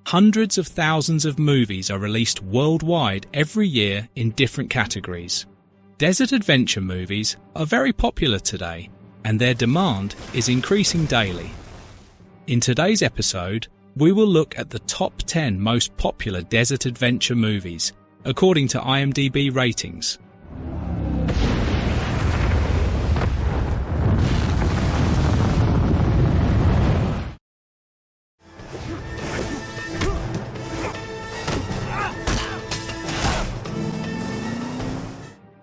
Hundreds of thousands of movies are released worldwide every year in different categories. Desert adventure movies are very popular today, and their demand is increasing daily. In today's episode, we will look at the top 10 most popular desert adventure movies, according to IMDb ratings.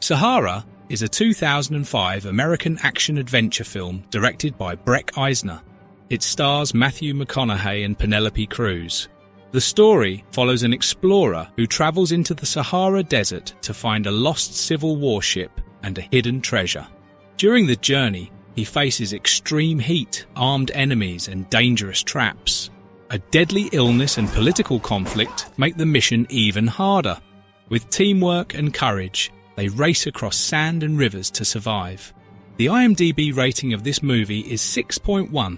Sahara is a 2005 American action-adventure film directed by Breck Eisner. It stars Matthew McConaughey and Penelope Cruz. The story follows an explorer who travels into the Sahara Desert to find a lost Civil War ship and a hidden treasure. During the journey, he faces extreme heat, armed enemies, and dangerous traps. A deadly illness and political conflict make the mission even harder. With teamwork and courage, they race across sand and rivers to survive. The IMDb rating of this movie is 6.1.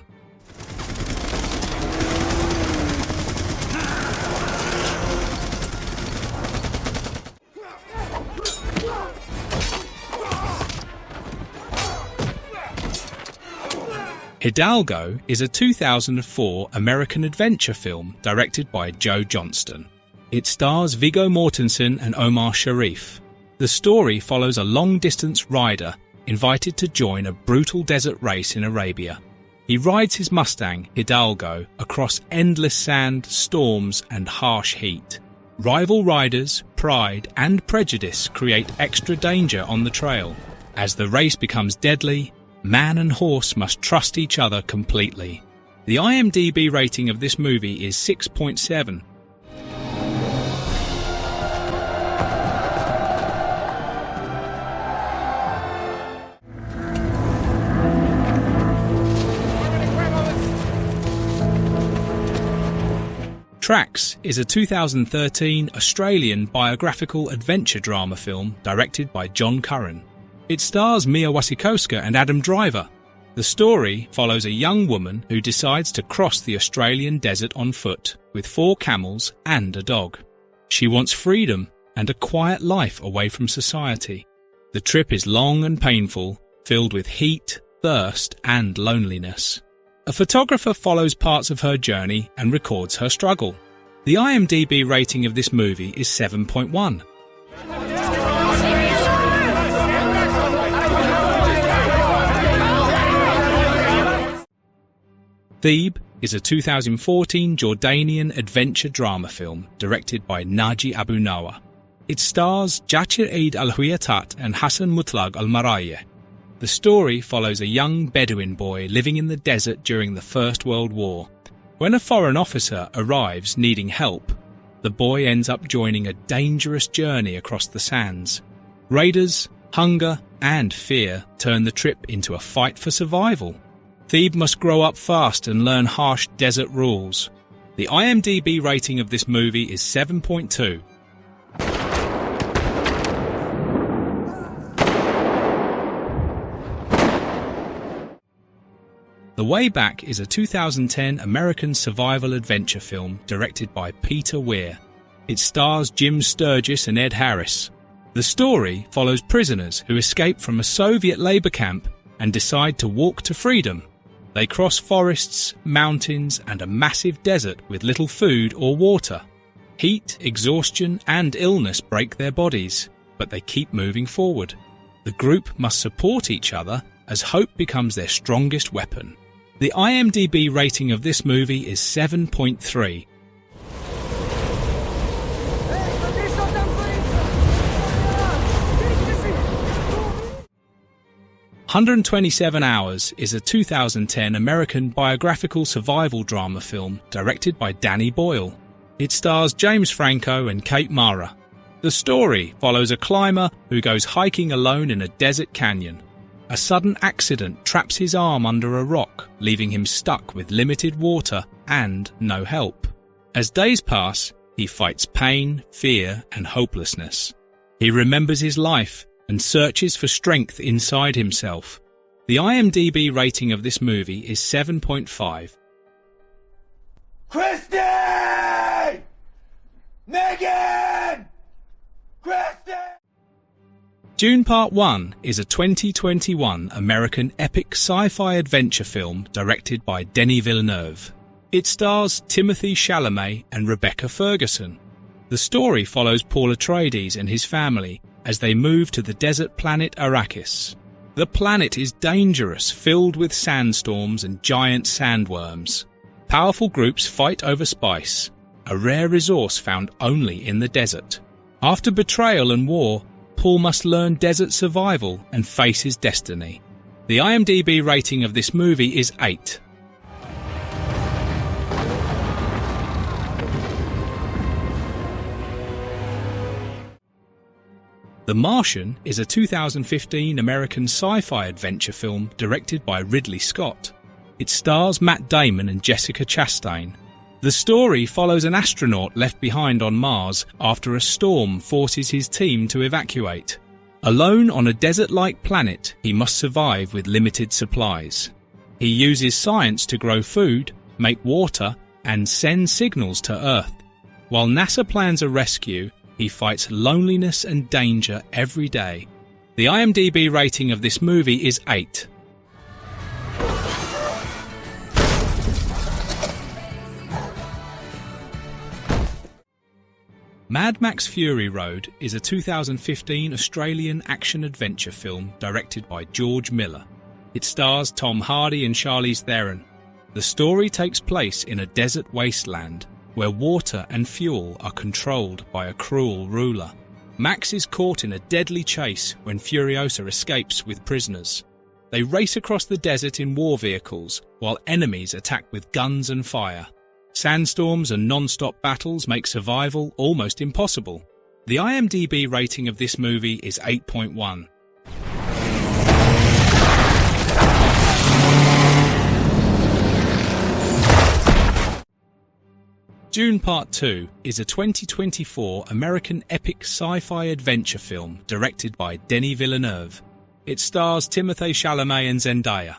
Hidalgo is a 2004 American adventure film directed by Joe Johnston. It stars Viggo Mortensen and Omar Sharif. The story follows a long-distance rider invited to join a brutal desert race in Arabia. He rides his Mustang, Hidalgo, across endless sand, storms, and harsh heat. Rival riders, pride, and prejudice create extra danger on the trail. As the race becomes deadly, man and horse must trust each other completely. The IMDb rating of this movie is 6.7. Tracks is a 2013 Australian biographical adventure drama film directed by John Curran. It stars Mia Wasikowska and Adam Driver. The story follows a young woman who decides to cross the Australian desert on foot with 4 camels and a dog. She wants freedom and a quiet life away from society. The trip is long and painful, filled with heat, thirst, and loneliness. A photographer follows parts of her journey and records her struggle. The IMDb rating of this movie is 7.1. Theeb is a 2014 Jordanian adventure drama film directed by Naji Abu Nawa. It stars Jachir Eid Al-Huyatat and Hassan Mutlaq Al-Marayeh. The story follows a young Bedouin boy living in the desert during the First World War. When a foreign officer arrives needing help, the boy ends up joining a dangerous journey across the sands. Raiders, hunger, and fear turn the trip into a fight for survival. Theeb must grow up fast and learn harsh desert rules. The IMDb rating of this movie is 7.2. The Way Back is a 2010 American survival adventure film directed by Peter Weir. It stars Jim Sturgis and Ed Harris. The story follows prisoners who escape from a Soviet labor camp and decide to walk to freedom. They cross forests, mountains, and a massive desert with little food or water. Heat, exhaustion, and illness break their bodies, but they keep moving forward. The group must support each other as hope becomes their strongest weapon. The IMDb rating of this movie is 7.3. "127 Hours" is a 2010 American biographical survival drama film directed by Danny Boyle. It stars James Franco and Kate Mara. The story follows a climber who goes hiking alone in a desert canyon. A sudden accident traps his arm under a rock, leaving him stuck with limited water and no help. As days pass, he fights pain, fear, and hopelessness. He remembers his life and searches for strength inside himself. The IMDb rating of this movie is 7.5. Kristen! Dune Part 1 is a 2021 American epic sci-fi adventure film directed by Denis Villeneuve. It stars Timothée Chalamet and Rebecca Ferguson. The story follows Paul Atreides and his family as they move to the desert planet Arrakis. The planet is dangerous, filled with sandstorms and giant sandworms. Powerful groups fight over spice, a rare resource found only in the desert. After betrayal and war, Paul must learn desert survival and face his destiny. The IMDb rating of this movie is 8. The Martian is a 2015 American sci-fi adventure film directed by Ridley Scott. It stars Matt Damon and Jessica Chastain. The story follows an astronaut left behind on Mars after a storm forces his team to evacuate. Alone on a desert-like planet, he must survive with limited supplies. He uses science to grow food, make water, and send signals to Earth. While NASA plans a rescue, he fights loneliness and danger every day. The IMDb rating of this movie is 8. Mad Max Fury Road is a 2015 Australian action-adventure film directed by George Miller. It stars Tom Hardy and Charlize Theron. The story takes place in a desert wasteland where water and fuel are controlled by a cruel ruler. Max is caught in a deadly chase when Furiosa escapes with prisoners. They race across the desert in war vehicles while enemies attack with guns and fire. Sandstorms and non-stop battles make survival almost impossible. The IMDb rating of this movie is 8.1. Dune Part 2 is a 2024 American epic sci-fi adventure film directed by Denis Villeneuve. It stars Timothée Chalamet and Zendaya.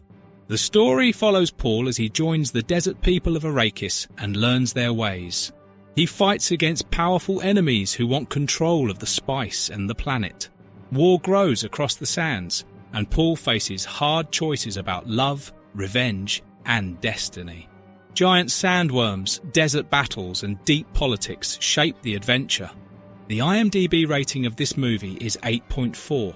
The story follows Paul as he joins the desert people of Arrakis and learns their ways. He fights against powerful enemies who want control of the spice and the planet. War grows across the sands, and Paul faces hard choices about love, revenge, and destiny. Giant sandworms, desert battles, and deep politics shape the adventure. The IMDb rating of this movie is 8.4.